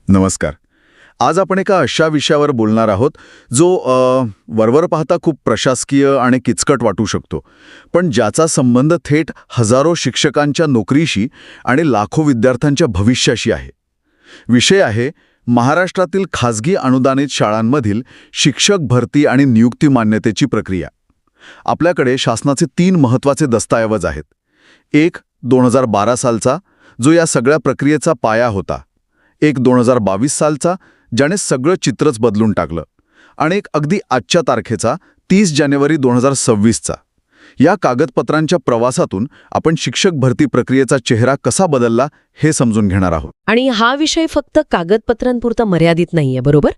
नमस्कार. आज आपण एका अशा विषयावर बोलणार आहोत जो वरवर पाहता खूप प्रशासकीय आणि किचकट वाटू शकतो, पण ज्याचा संबंध थेट हजारो शिक्षकांच्या नोकरीशी आणि लाखो विद्यार्थ्यांच्या भविष्याशी आहे. विषय आहे महाराष्ट्रातील खाजगी अनुदानित शाळांमधील शिक्षक भरती आणि नियुक्ती मान्यतेची प्रक्रिया. आपल्याकडे शासनाचे 3 महत्त्वाचे दस्तऐवज आहेत. एक 2012 सालचा, जो या सगळ्या प्रक्रियेचा पाया होता. एक 2022 सालचा, ज्याने सगळं चित्रच बदलून टाकलं. आणि एक अगदी आजच्या तारखेचा 30 जानेवारी 2026चा. या कागदपत्रांच्या प्रवासातून आपण शिक्षक भरती प्रक्रियेचा चेहरा कसा बदलला हे समजून घेणार आहोत. आणि हा विषय फक्त कागदपत्रांपुरता मर्यादित नाहीये, बरोबर?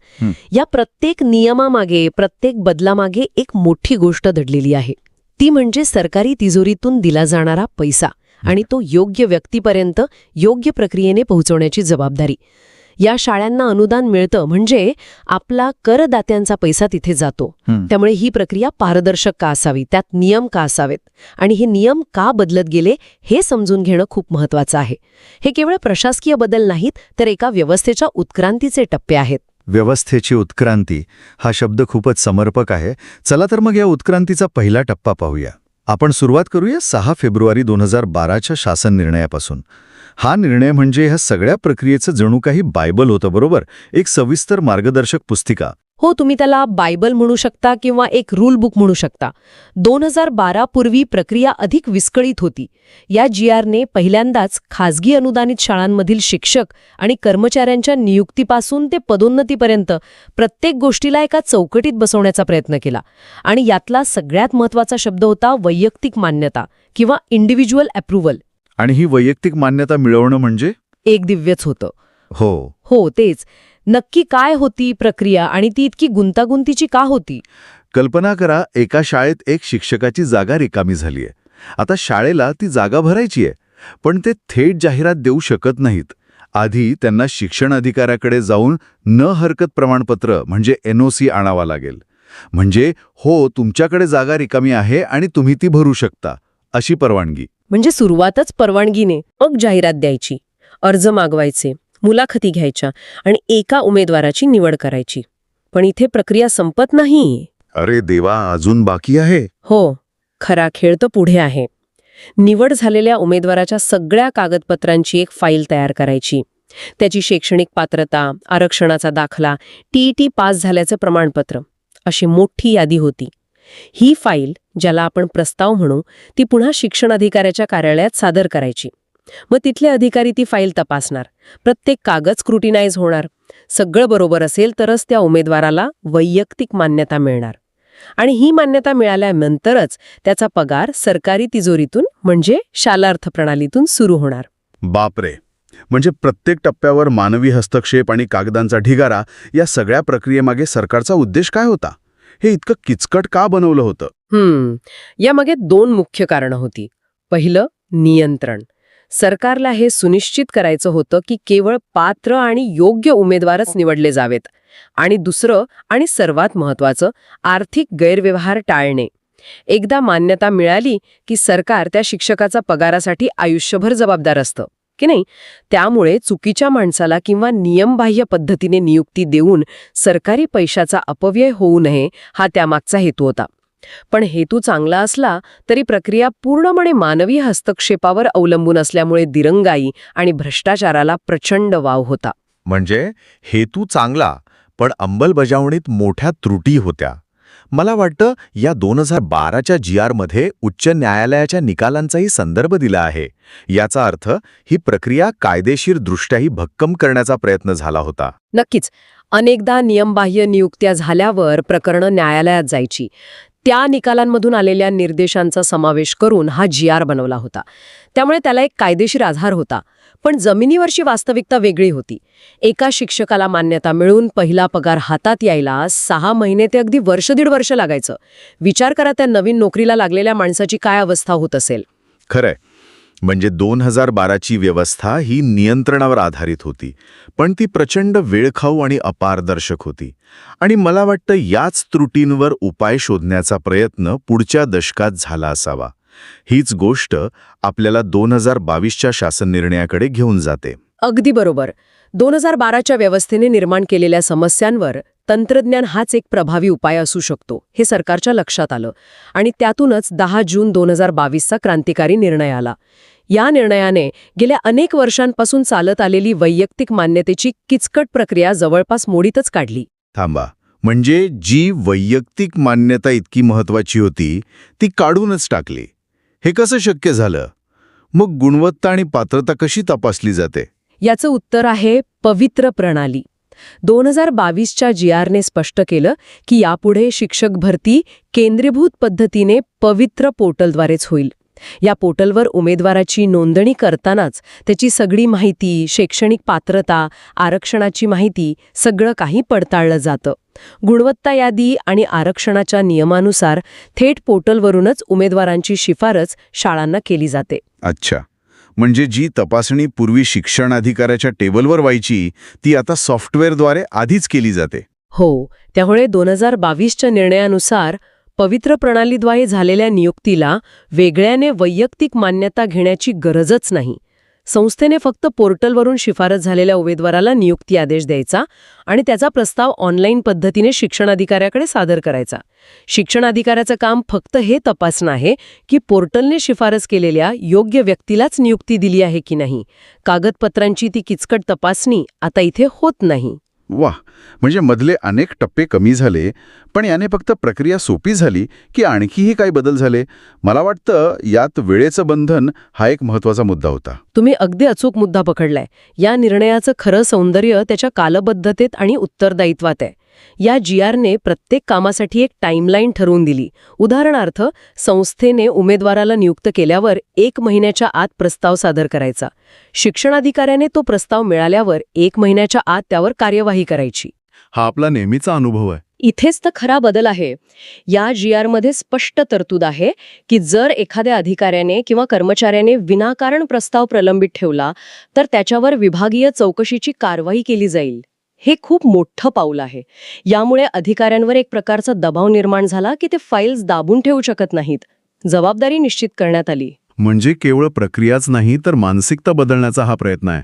या प्रत्येक नियमामागे, प्रत्येक बदलामागे एक मोठी गोष्ट दडलेली आहे. ती म्हणजे सरकारी तिजोरीतून दिला जाणारा पैसा आणि तो योग्य व्यक्तीपर्यंत योग्य प्रक्रियेने पोहोचवण्याची जबाबदारी. या शाळांना अनुदान मिळतं म्हणजे आपला करदात्यांचा पैसा तिथे जातो. त्यामुळे ही प्रक्रिया पारदर्शक का असावी, त्यात नियम का असावेत आणि हे नियम का बदलत गेले हे समजून घेणं खूप महत्वाचं आहे. हे केवळ प्रशासकीय बदल नाहीत, तर एका व्यवस्थेच्या उत्क्रांतीचे टप्पे आहेत. व्यवस्थेची उत्क्रांती हा शब्द खूपच समर्पक आहे. चला तर मग या उत्क्रांतीचा पहिला टप्पा पाहूया. आपण सुरुवात करूया 6 फेब्रुवारी 2012च्या शासन निर्णयापासून. हा निर्णय म्हणजे ह्या सगळ्या प्रक्रियेचं जणू काही बायबल होतं, बरोबर? एक सविस्तर मार्गदर्शक पुस्तिका. हो, तुम्ही त्याला बायबल म्हणू शकता किंवा एक रूल बुक म्हणू शकता. 2012 पूर्वी प्रक्रिया अधिक विस्कळीत होती. या GRने पहिल्यांदाच खाजगी अनुदानित शाळांमधील शिक्षक आणि कर्मचाऱ्यांच्या नियुक्तीपासून ते पदोन्नतीपर्यंत प्रत्येक गोष्टीला एका चौकटीत बसवण्याचा प्रयत्न केला. आणि यातला सगळ्यात महत्त्वाचा शब्द होता वैयक्तिक मान्यता किंवा इंडिव्हिज्युअल अप्रुव्हल. आणि ही वैयक्तिक मान्यता मिळवणं म्हणजे एक दिव्यच होतं. हो, तेच. नक्की काय होती प्रक्रिया आणि ती इतकी गुंतागुंतीची का होती? कल्पना करा, एका शाळेत एक शिक्षकाची जागा रिकामी झालीय. आता शाळेला ती जागा भरायची आहे, पण ते थेट जाहिरात देऊ शकत नाहीत. आधी त्यांना शिक्षण अधिकाऱ्याकडे जाऊन न हरकत प्रमाणपत्र म्हणजे NOC आणावा लागेल. म्हणजे हो, तुमच्याकडे जागा रिकामी आहे आणि तुम्ही ती भरू शकता, अशी परवानगी. म्हणजे सुरुवातच परवानगीने. मग जाहिरात द्यायची, अर्ज मागवायचे, मुलाखती घ्यायच्या आणि एका उमेदवाराची निवड करायची. पण इथे प्रक्रिया संपत नाही. अरे देवा, अजून बाकी आहे. हो, खरा खेळ तर पुढे आहे. निवड झालेल्या उमेदवाराच्या सगळ्या कागदपत्रांची एक फाईल तयार करायची. त्याची शैक्षणिक पात्रता, आरक्षणाचा दाखला, TET पास झाल्याचं प्रमाणपत्र, अशी मोठी यादी होती. ही फाईल, ज्याला आपण प्रस्ताव म्हणू, ती पुन्हा शिक्षण अधिकाऱ्याच्या कार्यालयात सादर करायची. मग तिथले अधिकारी ती फाईल तपासणार. प्रत्येक कागद स्क्रुटिनाइज होणार. सगळं बरोबर असेल तरच त्या उमेदवाराला वैयक्तिक मान्यता मिळणार. आणि ही मान्यता मिळाल्यानंतरच त्याचा पगार सरकारी तिजोरीतून म्हणजे शालार्थ प्रणालीतून सुरू होणार. बापरे, म्हणजे प्रत्येक टप्प्यावर मानवी हस्तक्षेप आणि कागदांचा ढिगारा. या सगळ्या प्रक्रियेमागे सरकारचा उद्देश काय होता? हे इतकं किचकट का बनवलं होतं? यामागे 2 मुख्य कारणं होती. पहिलं, नियंत्रण. सरकारला हे सुनिश्चित करायचं होतं की केवळ पात्र आणि योग्य उमेदवारच निवडले जावेत. आणि दुसरं आणि सर्वात महत्त्वाचं, आर्थिक गैरव्यवहार टाळणे. एकदा मान्यता मिळाली की सरकार त्या शिक्षकाचा पगारासाठी आयुष्यभर जबाबदार असतं, की नाही? त्यामुळे चुकीच्या माणसाला किंवा नियमबाह्य पद्धतीने नियुक्ती देऊन सरकारी पैशाचा अपव्यय होऊ नये, हा त्यामागचा हेतू होता. पण हेतू चांगला असला तरी प्रक्रिया पूर्णपणे मानवी हस्तक्षेपावर अवलंबून असल्यामुळे दिरंगाई आणि भ्रष्टाचाराला प्रचंड वाव होता. म्हणजे हेतू चांगला, पण अंमलबजावणीत मोठ्या त्रुटी होत्या. मला वाटतं या 2012च्या GRमध्ये उच्च न्यायालयाच्या निकालांचाही संदर्भ दिला आहे. याचा अर्थ ही प्रक्रिया कायदेशीरदृष्ट्याही भक्कम करण्याचा प्रयत्न झाला होता. नक्कीच. अनेकदा नियमबाह्य नियुक्त्या झाल्यावर प्रकरणं न्यायालयात जायची. त्या निकालांमधून आलेल्या निर्देशांचा समावेश करून हा GR बनवला होता. त्यामुळे त्याला एक कायदेशीर आधार होता. पण जमिनीवरची वास्तविकता वेगळी होती. एका शिक्षकाला मान्यता मिळून पहिला पगार हातात यायला 6 महिने ते अगदी 1.5 वर्ष लागायचं. विचार करा, त्या नवीन नोकरीला लागलेल्या माणसाची काय अवस्था होत असेल. खरंय. म्हणजे 2012ची व्यवस्था ही नियंत्रणावर आधारित होती, पण ती प्रचंड वेळखाऊ आणि अपारदर्शक होती. आणि मला वाटतं याच त्रुटींवर उपाय शोधण्याचा प्रयत्न पुढच्या दशकात झाला असावा. हीच गोष्ट आपल्याला 2022च्या शासन निर्णयाकडे घेऊन जाते. अगदी बरोबर. 2012च्या व्यवस्थेने निर्माण केलेल्या समस्यांवर तंत्रज्ञान हाच एक प्रभावी उपाय असू शकतो हे सरकारच्या लक्षात आलं आणि त्यातूनच 10 जून 2022चा क्रांतिकारी निर्णय आला. या निर्णयाने गेल्या अनेक वर्षांपासून चालत आलेली वैयक्तिक मान्यतेची किचकट प्रक्रिया जवळपास मोडीतच काढली. थांबा, म्हणजे जी वैयक्तिक मान्यता इतकी महत्वाची होती ती काढूनच टाकली. हे कसं शक्य झालं? मग गुणवत्ता आणि पात्रता कशी तपासली जाते? याचं उत्तर आहे पवित्र प्रणाली. 2022च्या GRने स्पष्ट केलं की यापुढे शिक्षक भरती केंद्रीभूत पद्धतीने पवित्र पोर्टलद्वारेच होईल. या पोर्टलवर उमेदवाराची नोंदणी करतानाच त्याची सगळी माहिती, शैक्षणिक पात्रता, आरक्षणाची माहिती सगळं काही पडताळलं जातं. गुणवत्ता यादी आणि आरक्षणाच्या नियमानुसार थेट पोर्टलवरूनच उमेदवारांची शिफारस शाळांना केली जाते. अच्छा, म्हणजे जी तपासणी पूर्वी शिक्षण अधिकाऱ्याच्या टेबलवर व्हायची ती आता सॉफ्टवेअरद्वारे आधीच केली जाते. हो, त्यामुळे 2022च्या निर्णयानुसार पवित्र प्रणालीद्वारे झालेल्या नियुक्तीला वेगळ्याने वैयक्तिक मान्यता घेण्याची गरजच नाही. संस्थेने फक्त पोर्टलवरून शिफारस झालेल्या उमेदवाराला नियुक्ती आदेश द्यायचा आणि त्याचा प्रस्ताव ऑनलाईन पद्धतीने शिक्षणाधिकाऱ्याकडे सादर करायचा. शिक्षणाधिकाऱ्याचं काम फक्त हे तपासणं आहे की पोर्टलने शिफारस केलेल्या योग्य व्यक्तीलाच नियुक्ती दिली आहे की नाही. कागदपत्रांची ती किचकट तपासणी आता इथे होत नाही. वाह, म्हणजे मधले अनेक टप्पे कमी झाले. पण याने फक्त प्रक्रिया सोपी झाली की आणखीही काही बदल झाले? मला वाटतं यात वेळेचं बंधन हा एक महत्वाचा मुद्दा होता. तुम्ही अगदी अचूक मुद्दा पकडलाय. या निर्णयाचं खरं सौंदर्य त्याच्या कालबद्धतेत आणि उत्तरदायित्वात आहे. या GRने प्रत्येक कामासाठी एक टाईमलाईन ठरवून दिली. उदाहरणार्थ, संस्थेने उमेदवाराला नियुक्त केल्यावर 1 महिन्याच्या आत प्रस्ताव सादर करायचा. शिक्षणाधिकाऱ्याने तो प्रस्ताव मिळाल्यावर 1 महिन्याच्या आत त्यावर कार्यवाही करायची. हा आपला नेहमीचा अनुभव आहे. इथेच तर खरा बदल आहे. या GRमध्ये स्पष्ट तरतूद आहे की जर एखाद्या अधिकाऱ्याने किंवा कर्मचाऱ्याने विनाकारण प्रस्ताव प्रलंबित ठेवला तर त्याच्यावर विभागीय चौकशीची कारवाई केली जाईल. हे खूप मोठं पाऊल आहे. यामुळे अधिकाऱ्यांवर एक प्रकारचा दबाव निर्माण झाला की ते फाईल्स दाबून ठेवू शकत नाहीत. जबाबदारी निश्चित करण्यात आली. म्हणजे केवळ प्रक्रियाच नाही तर मानसिकता बदलण्याचा हा प्रयत्न आहे.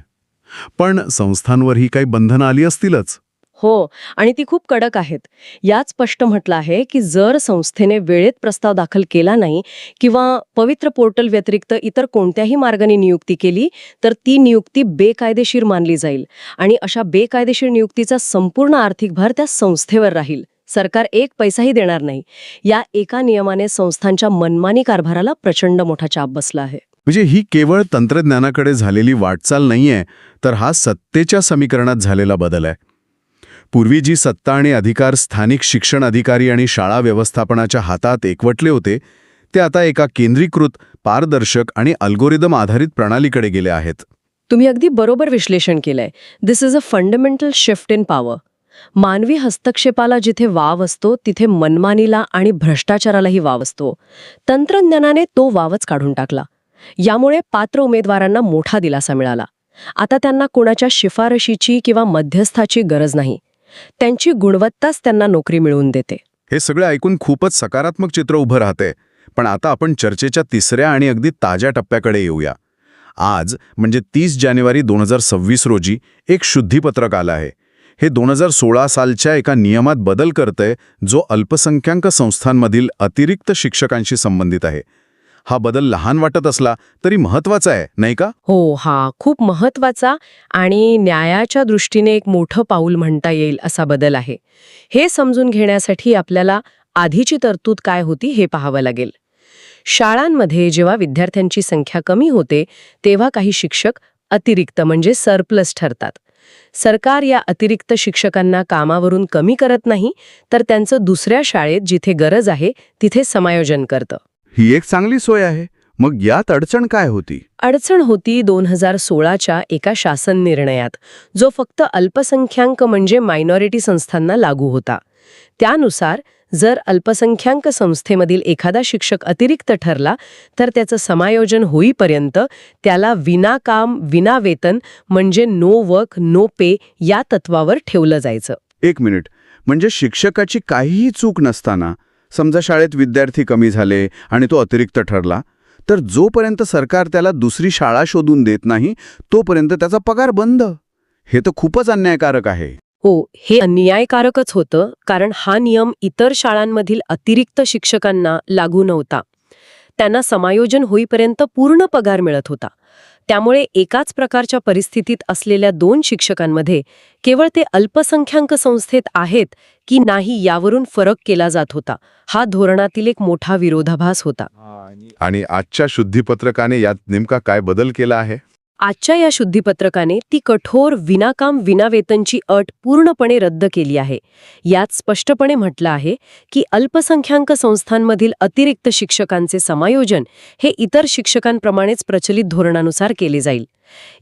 पण संस्थांवरही काही बंधनं आली असतीलच. हो, आणि ती खूप कडक आहेत. यात स्पष्ट म्हटलं आहे की जर संस्थेने वेळेत प्रस्ताव दाखल केला नाही किंवा पवित्र पोर्टल व्यतिरिक्त इतर कोणत्याही मार्गाने नियुक्ती केली तर ती नियुक्ती बेकायदेशीर मानली जाईल आणि अशा बेकायदेशीर नियुक्तीचा संपूर्ण आर्थिक भार त्या संस्थेवर राहील. सरकार 1 पैसाही देणार नाही. या एका नियमाने संस्थांच्या मनमानी कारभाराला प्रचंड मोठा चाप बसला आहे. म्हणजे ही केवळ तंत्रज्ञानाकडे झालेली वाटचाल नाहीये, तर हा सत्तेच्या समीकरणात झालेला बदल आहे. पूर्वी जी सत्ता आणि अधिकार स्थानिक शिक्षण अधिकारी आणि शाळा व्यवस्थापनाच्या हातात एकवटले होते ते आता एका केंद्रीकृत, पारदर्शक आणि अल्गोरिदम आधारित प्रणालीकडे गेले आहेत. तुम्ही अगदी बरोबर विश्लेषण केलंय. This is a fundamental shift in power. मानवी हस्तक्षेपाला जिथे वाव असतो तिथे मनमानीला आणि भ्रष्टाचारालाही वाव असतो. तंत्रज्ञानाने तो वावच काढून टाकला. यामुळे पात्र उमेदवारांना मोठा दिलासा मिळाला. आता त्यांना कोणाच्या शिफारशीची किंवा मध्यस्थाची गरज नाही. त्यांची गुणवत्ताच त्यांना नोकरी मिळवून देते. हे सगळं ऐकून खूपच सकारात्मक चित्र उभं राहते. पण आता आपण चर्चेच्या तिसऱ्या आणि अगदी ताज्या टप्प्याकडे येऊया. आज म्हणजे 30 जानेवारी 2026 रोजी एक शुद्धीपत्रक आलं आहे. हे 2016 सालच्या एका नियमात बदल करतंय जो अल्पसंख्याक संस्थांमधील अतिरिक्त शिक्षकांशी संबंधित आहे. हा बदल लहान वाटत असला तरी महत्वाचा आहे, नाही का? हो, हा खूप महत्वाचा आणि न्यायाच्या दृष्टीने एक मोठं पाऊल म्हणता येईल असा बदल आहे. हे समजून घेण्यासाठी आपल्याला आधीची तरतूद काय होती हे पाहावं लागेल. शाळांमध्ये जेव्हा विद्यार्थ्यांची संख्या कमी होते तेव्हा काही शिक्षक अतिरिक्त म्हणजे सरप्लस ठरतात. सरकार या अतिरिक्त शिक्षकांना कामावरून कमी करत नाही तर त्यांचं दुसऱ्या शाळेत जिथे गरज आहे तिथे समायोजन करतं. ही एक चांगली सोय आहे. मग यात अडचण काय होती? अडचण होती 2016च्या एका शासन निर्णयात जो फक्त अल्पसंख्याक म्हणजे मायनॉरिटी संस्थांना लागू होता. त्यानुसार जर अल्पसंख्याक संस्थेमधील एखादा शिक्षक अतिरिक्त ठरला तर त्याचं समायोजन होईपर्यंत त्याला विनाकाम विना वेतन म्हणजे नो वर्क नो पे या तत्वावर ठेवलं जायचं. 1 मिनिट, म्हणजे शिक्षकाची काहीही चूक नसताना समजा शाळेत विद्यार्थी कमी झाले आणि तो अतिरिक्त ठरला तर जोपर्यंत सरकार त्याला दुसरी शाळा शोधून देत नाही तोपर्यंत त्याचा पगार बंद. हे तर खूपच अन्यायकारक आहे. हो, हे अन्यायकारकच होतं, कारण हा नियम इतर शाळांमधील अतिरिक्त शिक्षकांना लागू नव्हता. त्यांना समायोजन होईपर्यंत पूर्ण पगार मिळत होता. त्यामुळे एकाच प्रकारच्या परिस्थितीत असलेल्या 2 शिक्षकांमध्ये केवळ ते अल्पसंख्याक संस्थेत आहेत की नाही यावरून फरक केला जात होता. हा धोरणातील एक मोठा विरोधाभास होता. आणि आजच्या शुद्धीपत्रकाने यात नेमका काय बदल केला आहे? आजच्या या शुद्धीपत्रकाने ती कठोर विनाकाम विनावेतनची अट पूर्णपणे रद्द केली आहे. यात स्पष्टपणे म्हटलं आहे की अल्पसंख्याक संस्थांमधील अतिरिक्त शिक्षकांचे समायोजन हे इतर शिक्षकांप्रमाणेच प्रचलित धोरणानुसार केले जाईल.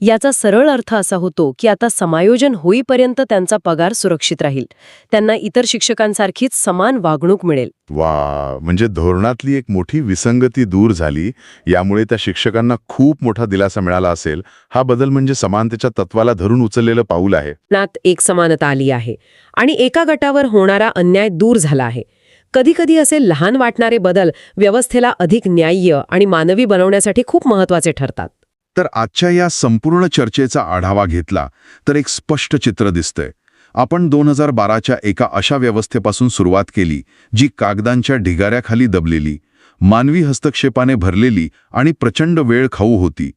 याचा सरळ अर्थ असा होतो की आता समायोजन होईपर्यंत त्यांचा पगार सुरक्षित राहील. त्यांना इतर शिक्षकांसारखीच समान वागणूक मिळेल. वा, म्हणजे धोरणातली एक मोठी विसंगती दूर झाली. यामुळे त्या शिक्षकांना खूप मोठा दिलासा मिळाला असेल. हा बदल म्हणजे समानतेच्या तत्वाला धरून उचललेलं पाऊल आहे. नात एक समानता आली आहे आणि एका गटावर होणारा अन्याय दूर झाला आहे. कधीकधी असे लहान वाटणारे बदल व्यवस्थेला अधिक न्याय्य आणि मानवी बनवण्यासाठी खूप महत्त्वाचे ठरतात. तर आजच्या या संपूर्ण चर्चेचा आढावा घेतला तर एक स्पष्ट चित्र दिसतंय. आपण 2012च्या एका अशा व्यवस्थेपासून सुरुवात केली जी कागदांच्या ढिगाऱ्याखाली दबलेली, मानवी हस्तक्षेपाने भरलेली आणि प्रचंड वेळ खाऊ होती.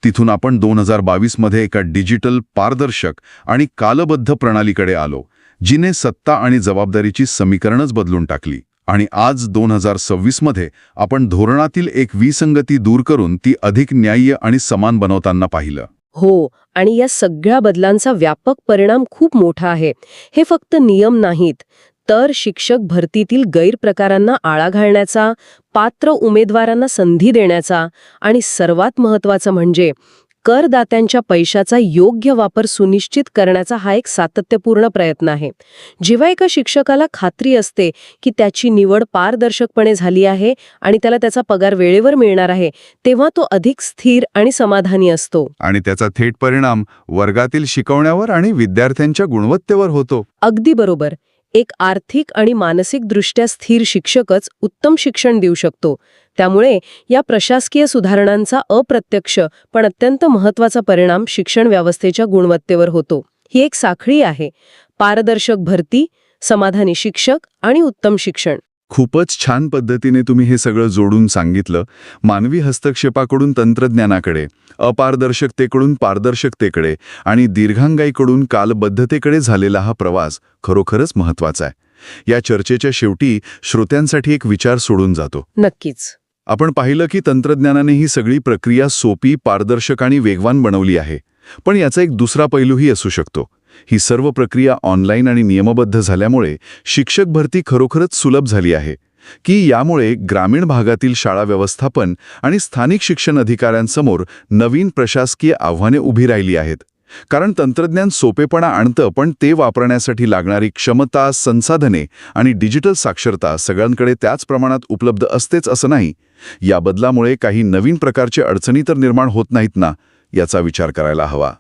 तिथून आपण 2022मध्ये एका डिजिटल, पारदर्शक आणि कालबद्ध प्रणालीकडे आलो, जिने सत्ता आणि जबाबदारीची समीकरणच बदलून टाकली. आणि आज 2026मध्ये आपण धोरणातील एक विसंगती दूर करून ती अधिक न्याय्य आणि समान बनवताना पाहिलं. हो, आणि या सगळ्या बदलांचा व्यापक परिणाम खूप मोठा आहे. हे फक्त नियम नाहीत, तर शिक्षक भरतीतील गैरप्रकारांना आळा घालण्याचा, पात्र उमेदवारांना संधी देण्याचा आणि सर्वात महत्त्वाचं म्हणजे करदात्यांच्या पैशाचा योग्य वापर सुनिश्चित करण्याचा हा एक सातत्यपूर्ण प्रयत्न आहे. जेव्हा एका शिक्षकाला खात्री असते की त्याची निवड पारदर्शकपणे झाली आहे आणि त्याला त्याचा पगार वेळेवर मिळणार आहे, तेव्हा तो अधिक स्थिर आणि समाधानी असतो. आणि त्याचा थेट परिणाम वर्गातील शिकवण्यावर आणि विद्यार्थ्यांच्या गुणवत्तेवर होतो. अगदी बरोबर. एक आर्थिक आणि मानसिकदृष्ट्या स्थिर शिक्षकच उत्तम शिक्षण देऊ शकतो. त्यामुळे या प्रशासकीय सुधारणांचा अप्रत्यक्ष पण अत्यंत महत्त्वाचा परिणाम शिक्षण व्यवस्थेच्या गुणवत्तेवर होतो. ही एक साखळी आहे: पारदर्शक भरती, समाधानी शिक्षक आणि उत्तम शिक्षण. खूपच छान पद्धतीने तुम्ही हे सगळं जोडून सांगितलं. मानवी हस्तक्षेपाकडून तंत्रज्ञानाकडे, अपारदर्शकतेकडून पारदर्शकतेकडे आणि दीर्घांगाईकडून कालबद्धतेकडे झालेला हा प्रवास खरोखरच महत्त्वाचा आहे. या चर्चेच्या शेवटी श्रोत्यांसाठी एक विचार सोडून जातो. नक्कीच. आपण पाहिलं की तंत्रज्ञानाने ही सगळी प्रक्रिया सोपी, पारदर्शक आणि वेगवान बनवली आहे. पण याचा एक दुसरा पैलूही असू शकतो. ही सर्व प्रक्रिया ऑनलाईन आणि नियमबद्ध झाल्यामुळे शिक्षक भरती खरोखरच सुलभ झाली आहे की यामुळे ग्रामीण भागातील शाळा व्यवस्थापन आणि स्थानिक शिक्षण अधिकाऱ्यांसमोर नवीन प्रशासकीय आव्हाने उभी राहिली आहेत. कारण तंत्रज्ञान सोपेपणा आणतं, पण ते वापरण्यासाठी लागणारी क्षमता, संसाधने आणि डिजिटल साक्षरता सगळ्यांकडे त्याच प्रमाणात उपलब्ध असतेच असं नाही. या बदलामुळे काही नवीन प्रकारचे अडचणी तर निर्माण होत नाहीत ना, याचा विचार करायला हवा.